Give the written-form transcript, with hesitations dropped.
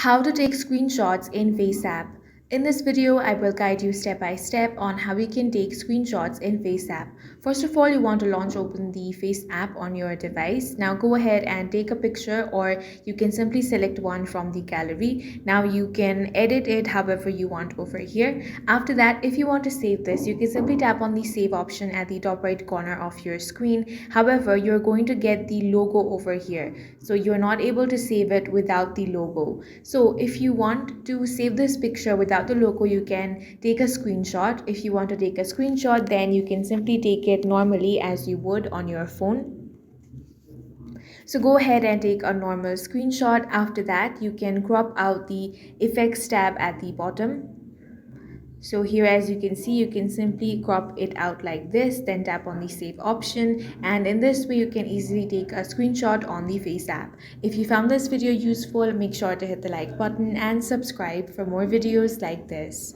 How to take screenshots in FaceApp. In this video, I will guide you step by step on how you can take screenshots in FaceApp. First of all, you want to launch open the FaceApp on your device. Now go ahead and take a picture, or you can simply select one from the gallery. Now you can edit it however you want over here. After that, if you want to save this, you can simply tap on the save option at the top right corner of your screen. However, you're going to get the logo over here, so you're not able to save it without the logo. So if you want to save this picture without the logo, you can take a screenshot. If you want to take a screenshot, then you can simply take it normally as you would on your phone. So go ahead and take a normal screenshot. After that, you can crop out the effects tab at the bottom. So here, as you can see, you can simply crop it out like this, then tap on the save option, and in this way you can easily take a screenshot on the FaceApp. If you found this video useful, make sure to hit the like button and subscribe for more videos like this.